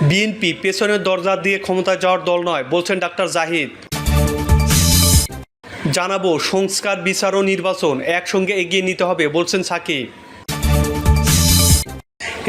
BNP পেছনের দরজা দিয়ে ক্ষমতায় যাওয়ার দল নয়, বলছেন ডাক্তার জাহিদ। জানাবো, সংস্কার, বিচার ও নির্বাচন একসঙ্গে এগিয়ে নিতে হবে, বলছেন সাকিব।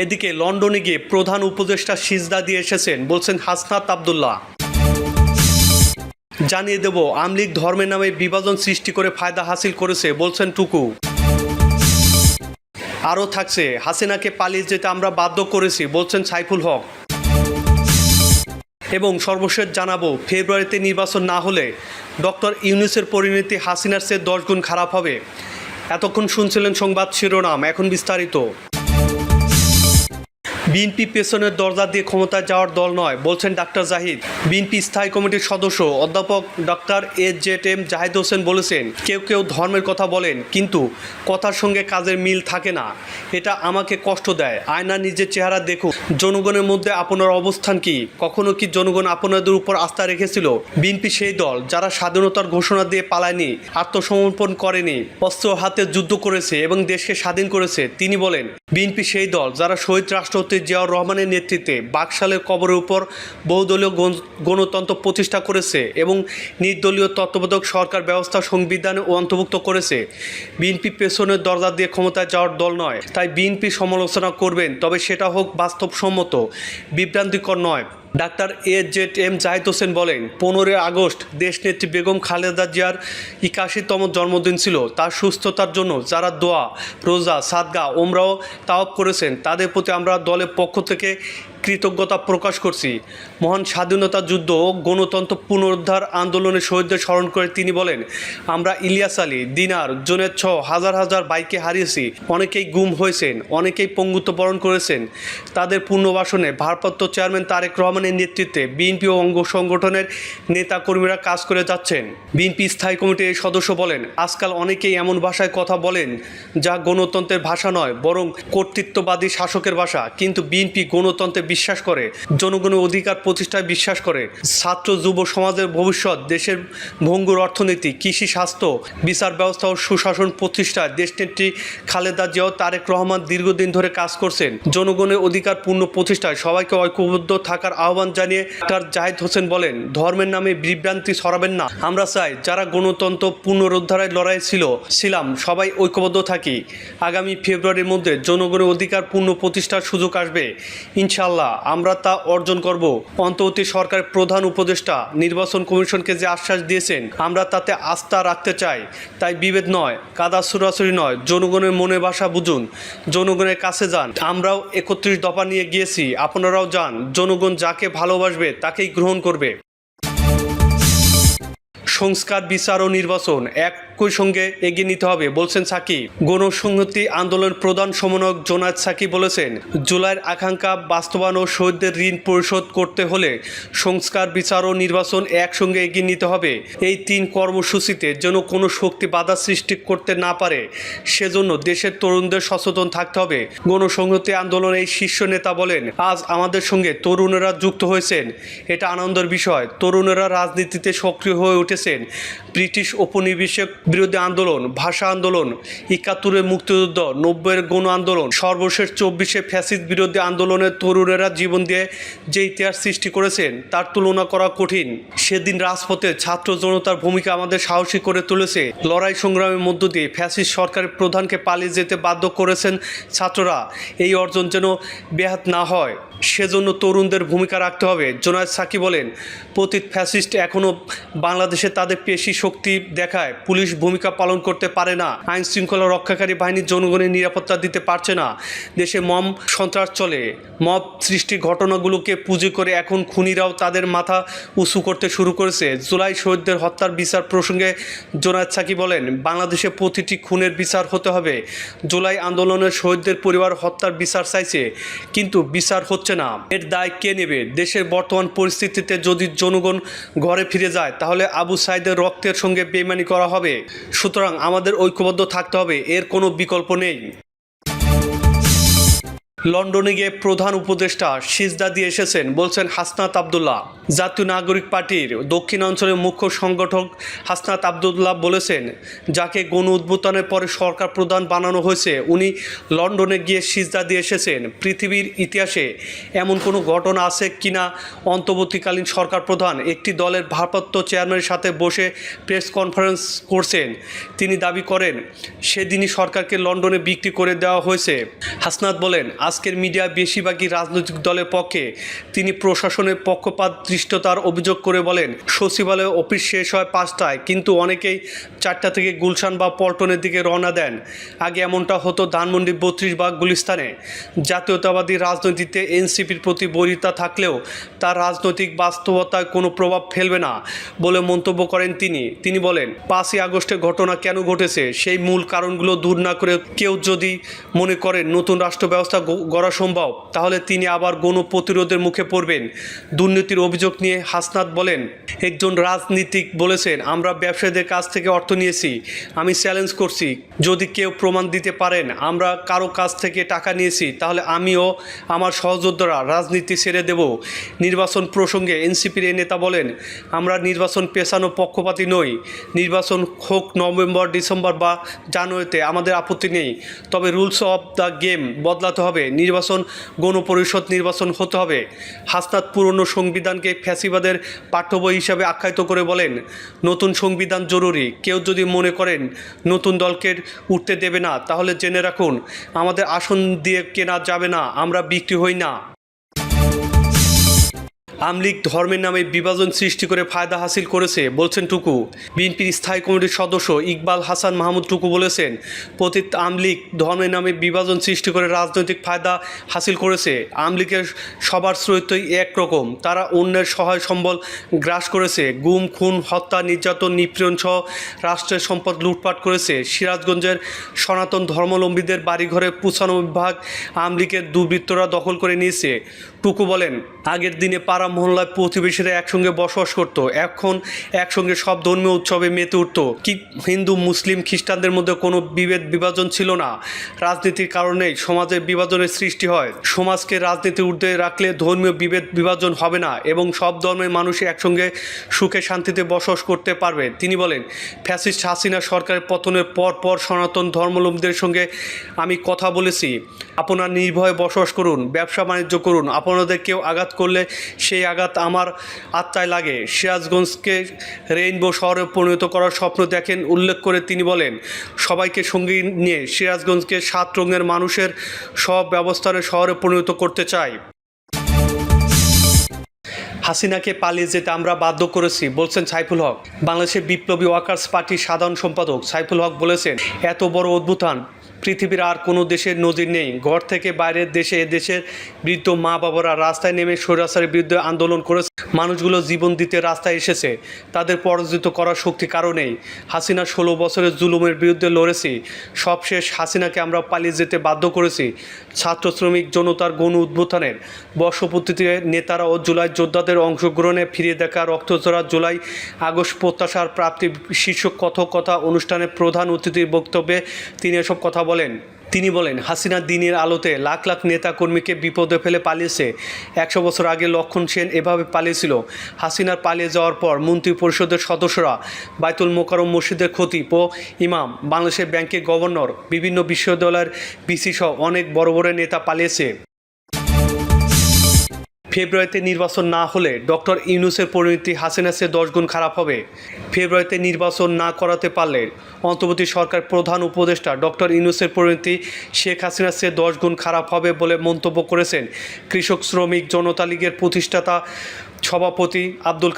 এদিকে লন্ডনে গিয়ে প্রধান উপদেষ্টা সিজদা দিয়ে এসেছেন, বলছেন হাসনাত আব্দুল্লাহ। জানিয়ে দেব, আওয়ামী লীগ ধর্মের নামে বিভাজন সৃষ্টি করে ফায়দা হাসিল করেছে, বলছেন টুকু। আরও থাকছে, হাসিনাকে পালিয়ে যেতে আমরা বাধ্য করেছি, বলছেন সাইফুল হক। এবং সর্বশেষ জানাবো, ফেব্রুয়ারিতে নির্বাচন না হলে ডক্টর ইউনূসের পরিণতি হাসিনার চেয়ে 10 গুণ খারাপ হবে। এতক্ষণ শুনছিলেন সংবাদ শিরোনাম, এখন বিস্তারিত। বিএনপি পেছনের দরজা দিয়ে ক্ষমতায় যাওয়ার দল নয়, বলছেন ডাক্তার জাহিদ। বিএনপি স্থায়ী কমিটির সদস্য অধ্যাপক ডক্টর এজেড জাহিদ হোসেন বলেছেন, কেউ কেউ ধর্মের কথা বলেন, কিন্তু কথার সঙ্গে কাজের মিল থাকে না। এটা আমাকে কষ্ট দেয়। আয়না নিজের চেহারা দেখুন। জনগণের মধ্যে আপনার অবস্থান কি? কখনো কি জনগণ আপনাদের উপর আস্থা রেখেছিল? বিএনপি সেই দল যারা স্বাধীনতার ঘোষণা দিয়ে পালায়নি, আত্মসমর্পণ করেনি, অস্ত্র হাতে যুদ্ধ করেছে এবং দেশকে স্বাধীন করেছে। তিনি বলেন, বিএনপি সেই দল যারা শহীদ রাষ্ট্রপতি জিয়াউর রহমানের নেতৃত্বে বাকশালের কবরের উপর বহুদলীয় গণতন্ত্র প্রতিষ্ঠা করেছে এবং নির্দলীয় তত্ত্বাবধায়ক সরকার ব্যবস্থা সংবিধানে অন্তর্ভুক্ত করেছে। বিএনপি পেছনের দরজা দিয়ে ক্ষমতায় যাওয়ার দল নয়। তাই বিএনপি সমালোচনা করবেন, তবে সেটা হোক বাস্তবসম্মত, বিভ্রান্তিকর নয়। ডাক্তার এজেড জাহিদ হোসেন বলেন, 15 আগস্ট দেশনেত্রী বেগম খালেদা জিয়ার 81তম জন্মদিন ছিল। তার সুস্থতার জন্য যারা দোয়া, রোজা, সাদগা, ওমরা ও তাওয়াফ করেছেন, তাদের প্রতি আমরা দলের পক্ষ থেকে কৃতজ্ঞতা প্রকাশ করছি। মহান স্বাধীনতা যুদ্ধ ও গণতন্ত্র পুনরুদ্ধার আন্দোলনের শহীদদের স্মরণ করে তিনি বলেন, আমরা ইলিয়াস আলী, দিনার, জুনেদ সহ হাজার হাজার ভাইকে হারিয়েছি। অনেকেই গুম হয়েছেন, অনেকেই পঙ্গুত্ব বরণ করেছেন। তাদের পুনর্বাসনে ভারপ্রাপ্ত চেয়ারম্যান তারেক রহমানের নেতৃত্বে বিএনপি ও অঙ্গ সংগঠনের নেতাকর্মীরা কাজ করে যাচ্ছেন। বিএনপি স্থায়ী কমিটির সদস্য বলেন, আজকাল অনেকেই এমন ভাষায় কথা বলেন যা গণতন্ত্রের ভাষা নয়, বরং কর্তৃত্ববাদী শাসকের ভাষা। কিন্তু বিএনপি গণতন্ত্রে বিশ্বাস করে, জনগণের অধিকার প্রতিষ্ঠায় বিশ্বাস করে। ছাত্র যুব সমাজের ভবিষ্যৎ, দেশের ভঙ্গুর অর্থনীতি, কৃষি, স্বাস্থ্য, বিচার ব্যবস্থা ও সুশাসন প্রতিষ্ঠায় দেশনেত্রী খালেদা জিয়া ও তারেক রহমান দীর্ঘদিন ধরে কাজ করছেন। জনগণের অধিকার পূর্ণ প্রতিষ্ঠায় সবাইকে ঐক্যবদ্ধ থাকার আহ্বান জানিয়ে ডাক্তার জাহিদ হোসেন বলেন, ধর্মের নামে বিভ্রান্তি ছড়াবেন না। আমরা চাই যারা গণতন্ত্র পুনরুদ্ধারের লড়াই ছিলাম সবাই ঐক্যবদ্ধ থাকি। আগামী ফেব্রুয়ারির মধ্যে জনগণের অধিকার পূর্ণ প্রতিষ্ঠার সুযোগ আসবে। ইনশাআল্লাহ আমরা তা অর্জন করব। অন্তর্বর্তী সরকারের প্রধান উপদেষ্টা নির্বাচন কমিশনকে যে আশ্বাস দিয়েছেন, আমরা তাতে আস্থা রাখতে চাই। তাই বিভেদ নয়, কাদা ছুড়াছুড়ি নয়, জনগণের মনের ভাষা বুঝুন, জনগণের কাছে যান। আমরাও 31 দফা নিয়ে গিয়েছি, আপনারাও যান। জনগণ যাকে ভালোবাসবে তাকেই গ্রহণ করবে। সংস্কার, বিচার ও নির্বাচন একই সঙ্গে এগিয়ে নিতে হবে, বলছেন সাকিব। গণসংহতি আন্দোলন প্রধান সমন্বয়ক জোনায়েদ সাকিব বলেছেন, জুলাইয়ের আকাঙ্ক্ষা বাস্তবায়ন ও শহীদদের ঋণ পরিশোধ করতে হলে সংস্কার, বিচার ও নির্বাচন একসঙ্গে এগিয়ে নিতে হবে। এই 3 কর্মসূচিতে যেন কোনো শক্তি বাধা সৃষ্টি করতে না পারে, সেজন্য দেশের তরুণদের সচেতন থাকতে হবে। গণসংহতি আন্দোলনের এই শীর্ষ নেতা বলেন, আজ আমাদের সঙ্গে তরুণেরা যুক্ত হয়েছেন, এটা আনন্দের বিষয়। তরুণেরা রাজনীতিতে সক্রিয় হয়ে উঠেছে। ব্রিটিশ উপনিবেশের বিরোধী আন্দোলন, ভাষা আন্দোলন, 71-এর মুক্তিযুদ্ধ, 90-এর গণ আন্দোলন, সর্বশেষ 24-এ ফ্যাসিস্ট বিরোধী আন্দোলনের তরুণেরা জীবন দিয়ে যে ইতিহাস সৃষ্টি করেছেন তার তুলনা করা কঠিন। সেদিন রাজপথে ছাত্র জনতার ভূমিকা আমাদের সাহসী করে তুলেছে। লড়াই সংগ্রামের মধ্য দিয়ে ফ্যাসিস্ট সরকারের প্রধানকে পালিয়ে যেতে বাধ্য করেছেন ছাত্ররা। এই অর্জন যেন ব্যাহত না হয়, সেজন্য তরুণদের ভূমিকা রাখতে হবে। জোনায়েদ সাকিব বলেন, পতিত ফ্যাসিস্ট এখনও বাংলাদেশে তাদের পেশি শক্তি দেখায়। পুলিশ ভূমিকা পালন করতে পারে না, আইন শৃঙ্খলা রক্ষাকারী বাহিনী জনগণের নিরাপত্তা দিতে পারছে না, দেশে মব সন্ত্রাস চলে। মব সৃষ্টির ঘটনাগুলোকে পুঁজি করে এখন খুনিরাও তাদের মাথা উঁচু করতে শুরু করেছে। জুলাই শহীদদের হত্যার বিচার প্রসঙ্গে জোনায়েদ সাকিব বলেন, বাংলাদেশে প্রতিটি খুনের বিচার হতে হবে। জুলাই আন্দোলনের শহীদদের পরিবার হত্যার বিচার চাইছে, কিন্তু বিচার হচ্ছে না। এর দায় কে নেবে? দেশের বর্তমান পরিস্থিতিতে যদি জনগণ ঘরে ফিরে যায়, তাহলে আবু সাইদের রক্তের সঙ্গে বেইমানি করা হবে। সুতরাং আমাদের ঐক্যবদ্ধ থাকতে হবে, এর কোনো বিকল্প নেই। লন্ডনে গিয়ে প্রধান উপদেষ্টা সিজদা দিয়ে এসেছেন বলছেন হাসনাত আবদুল্লাহ। জাতীয় নাগরিক পার্টির দক্ষিণাঞ্চলের মুখ্য সংগঠক হাসনাত আবদুল্লাহ বলেছেন, যাকে গণ উদ্বোধনের পরে সরকার প্রধান বানানো হয়েছে উনি লন্ডনে গিয়ে সিজদা দিয়ে এসেছেন। পৃথিবীর ইতিহাসে এমন কোনো ঘটনা আছে কিনা অন্তর্বর্তীকালীন সরকার প্রধান একটি দলের ভারপ্রাপ্ত চেয়ারম্যানের সাথে বসে প্রেস কনফারেন্স করছেন। তিনি দাবি করেন সেদিনই সরকারকে লন্ডনে বিক্রি করে দেওয়া হয়েছে। হাসনাত বলেন, আজকের মিডিয়া বেশিরভাগই রাজনৈতিক দলের পক্ষে। তিনি প্রশাসনের পক্ষপাতদুষ্টতার অভিযোগ করে বলেন, সচিবালয়ে অফিস শেষ হয় 5টায়, কিন্তু অনেকেই 4টা থেকে গুলশান বা পল্টনের দিকে রওনা দেন। আগে এমনটা হতো ধানমন্ডি 32 বা গুলিস্তানে। জাতীয়তাবাদী রাজনীতিতে এনসিপির প্রতি বৈরিতা থাকলেও তার রাজনৈতিক বাস্তবতায় কোনো প্রভাব ফেলবে না বলে মন্তব্য করেন তিনি বলেন, 5ই আগস্টের ঘটনা কেন ঘটেছে সেই মূল কারণগুলো দূর না করে কেউ যদি মনে করেন নতুন রাষ্ট্র ব্যবস্থা গড়া সম্ভব, তাহলে তিনি আবার গণ প্রতিরোধের মুখে পড়বেন। দুর্নীতির অভিযোগ নিয়ে হাসনাত বলেন, একজন রাজনীতিক বলেছেন, আমরা ব্যবসায়ীদের কাছ থেকে অর্থ নিয়েছি। আমি চ্যালেঞ্জ করছি, যদি কেউ প্রমাণ দিতে পারেন আমরা কারো কাছ থেকে টাকা নিয়েছি, তাহলে আমিও আমার সহযোদ্ধারা রাজনীতি ছেড়ে দেব। নির্বাচন প্রসঙ্গে এনসিপির এই নেতা বলেন, আমরা নির্বাচন পেছানো পক্ষপাতী নই। নির্বাচন হোক নভেম্বর, ডিসেম্বর বা জানুয়ারিতে আমাদের আপত্তি নেই, তবে রুলস অফ দ্য গেম বদলাতে হবে। নির্বাচন গণপরিষদ নির্বাচন হতে হবে। হাসনাত পুরনো সংবিধানকে ফ্যাসিবাদের পাঠ্য বই হিসাবে আখ্যায়িত করে বলেন, নতুন সংবিধান জরুরি। কেউ যদি মনে করেন নতুন দলকে উঠতে দেবে না, তাহলে জেনে রাখুন আমাদের আসন দিয়ে কেনা যাবে না, আমরা বিক্রি হই না। আওয়ামী লীগ ধর্মের নামে বিভাজন সৃষ্টি করে ফায়দা হাসিল করেছে বলছেন টুকু। বিএনপির স্থায়ী কমিটির সদস্য ইকবাল হাসান মাহমুদ টুকু বলেছেন, পতিত আওয়ামী লীগ ধর্মের নামে বিভাজন সৃষ্টি করে রাজনৈতিক ফায়দা হাসিল করেছে। আওয়ামী লীগের সবার চরিত্রই একরকম, তারা অন্যের সহায় সম্বল গ্রাস করেছে। গুম, খুন, হত্যা, নির্যাতন, নিপীড়ন সহ রাষ্ট্রের সম্পদ লুটপাট করেছে। সিরাজগঞ্জের সনাতন ধর্মাবলম্বীদের বাড়িঘরে 95% আওয়ামী লীগের দুর্বৃত্তরা দখল করে নিয়েছে। টুকু বলেন, আগের দিনে পাড়া মহল্লায় প্রতিবেশীরা একসঙ্গে বসবাস করত, এখন একসঙ্গে সব ধর্মীয় উৎসবে মেতে উঠত। কি হিন্দু, মুসলিম, খ্রিস্টানদের মধ্যে কোনো বিভাজন ছিল না। রাজনীতির কারণেই সমাজের বিভাজনের সৃষ্টি হয়। সমাজকে রাজনীতির ঊর্ধ্বে রাখলে ধর্মীয় বিভাজন হবে না এবং সব ধর্মের মানুষ একসঙ্গে সুখে শান্তিতে বসবাস করতে পারবে। তিনি বলেন, ফ্যাসিস্ট হাসিনা সরকারের পতনের পর সনাতন ধর্মাবলম্বীদের সঙ্গে আমি কথা বলেছি। আপনারা নির্ভয়ে বসবাস করুন, ব্যবসা বাণিজ্য করুন। আপনাদের কেউ আঘাত করলে সেই আঘাত আমার আত্মায় লাগে। সিরাজগঞ্জকে রেইনবো শহরে পরিণত করার স্বপ্ন দেখেন উল্লেখ করে তিনি বলেন, সবাইকে সঙ্গে নিয়ে সিরাজগঞ্জকে 7 রঙের মানুষের সব ব্যবস্থার শহরে পরিণত করতে চাই। হাসিনাকে পালিয়ে যেতে আমরা বাধ্য করেছি বলছেন সাইফুল হক। বাংলাদেশের বিপ্লবী ওয়ার্কার্স পার্টির সাধারণ সম্পাদক সাইফুল হক বলেছেন, এত বড় অভ্যুত্থান পৃথিবীর আর কোনো দেশের নজির নেই। ঘর থেকে বাইরের দেশে এদেশের বৃদ্ধ মা বাবারা রাস্তায় নেমে স্বৈরাচারের বিরুদ্ধে আন্দোলন করেছে। মানুষগুলো জীবন দিতে রাস্তায় এসেছে, তাদের পরাজিত করার শক্তি কারণেই। হাসিনা 16 বছরের জুলুমের বিরুদ্ধে লড়েছি, সবশেষ হাসিনাকে আমরা পালিয়ে যেতে বাধ্য করেছি। ছাত্র শ্রমিক জনতার গণ উত্থানের বর্ষপূর্তিতে নেতারা ও জুলাই যোদ্ধাদের অংশগ্রহণে ফিরে দেখা রক্তঝরা জুলাই আগস্ট প্রত্যাশার প্রাপ্তির শীর্ষক কথা অনুষ্ঠানের প্রধান অতিথির বক্তব্যে তিনি এসব কথা বলেন। তিনি বলেন, হাসিনা দিনের আলোতে লাখ লাখ নেতাকর্মীকে বিপদে ফেলে পালিয়েছে। 100 বছর আগে লক্ষণ সেন এভাবে পালিয়েছিল। হাসিনার পালিয়ে যাওয়ার পর মন্ত্রী পরিষদের সদস্যরা, বাইতুল মোকাররম মসজিদের খতিব ও ইমাম, বাংলাদেশের ব্যাংকের গভর্নর, বিভিন্ন বিশ্ববিদ্যালয়ের ভিসি সহ অনেক বড় বড় নেতা পালিয়েছে। ফেব্রুয়ারিতে নির্বাচন না হলে ডক্টর ইউনূসের পরিণতি হাসিনার চেয়ে 10 গুণ খারাপ হবে। ফেব্রুয়ারিতে নির্বাচন না করাতে পারলে অন্তর্বর্তী সরকার প্রধান উপদেষ্টা ডক্টর ইউনূসের পরিণতি শেখ হাসিনার চেয়ে 10 গুণ খারাপ হবে বলে মন্তব্য করেছেন কৃষক শ্রমিক জনতা লীগের প্রতিষ্ঠাতা সভাপতি আব্দুল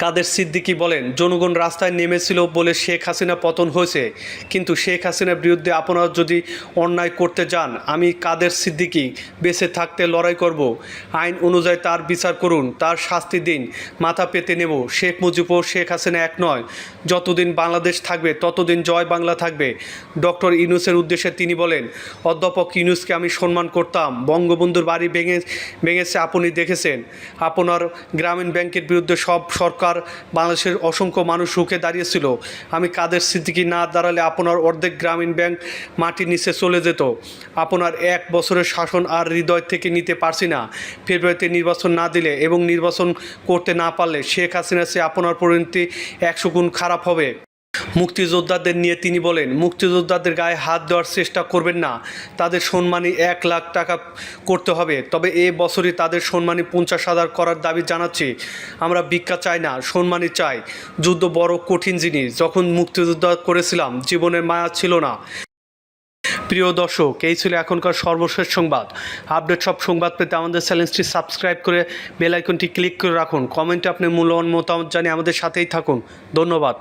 কাদের সিদ্দিকী বলেন, জনগণ রাস্তায় নেমেছিল বলে শেখ হাসিনা পতন হয়েছে, কিন্তু শেখ হাসিনার বিরুদ্ধে আপনারা যদি অন্যায় করতে যান, আমি কাদের সিদ্দিকী বেঁচে থাকতে লড়াই করব। আইন অনুযায়ী তার বিচার করুন, তার শাস্তি দিন, মাথা পেতে নেব। শেখ মুজিব ও শেখ হাসিনা এক নয়। যতদিন বাংলাদেশ থাকবে ততদিন জয় বাংলা থাকবে। ডক্টর ইউনূসের উদ্দেশ্যে তিনি বলেন, অধ্যাপক ইউনূসকে আমি সম্মান করতাম। বঙ্গবন্ধুর বাড়ি ভেঙেছে আপনি দেখেছেন। আপনার গ্রামীণ ব্যাংকের বিরুদ্ধে সব সরকার বাংলাদেশের অসংখ্য মানুষ রুখে দাঁড়িয়েছিল। আমি কাদের সিদ্দিকী না দাঁড়ালে আপনার অর্ধেক গ্রামীণ ব্যাংক মাটির নিচে চলে যেত। আপনার 1 বছরের শাসন আর হৃদয় থেকে নিতে পারছি না। ফেব্রুয়ারিতে নির্বাচন না দিলে এবং নির্বাচন করতে না পারলে শেখ হাসিনার চেয়ে আপনার পরিণতি 100 গুণ খারাপ হবে। মুক্তিযোদ্ধাদের নিয়ে তিনি বলেন, মুক্তিযোদ্ধাদের গায়ে হাত দেওয়ার চেষ্টা করবেন না। তাদের সম্মানী 1 লাখ টাকা করতে হবে। তবে এ বছরই তাদের সম্মানী 50,000 করার দাবি জানাচ্ছি। আমরা ভিক্ষা চাই না, সম্মানী চাই। যুদ্ধ বড় কঠিন জিনিস। যখন মুক্তিযোদ্ধা করেছিলাম জীবনের মায়া ছিল না। প্রিয় দর্শক, এই ছিল এখনকার সর্বশেষ সংবাদ। আপডেট সব সংবাদ পেতে আমাদের চ্যানেলটি সাবস্ক্রাইব করে বেল আইকনটি ক্লিক করে রাখুন। কমেন্টে আপনি মূল্যবান মতামত জানিয়ে আমাদের সাথেই থাকুন। ধন্যবাদ।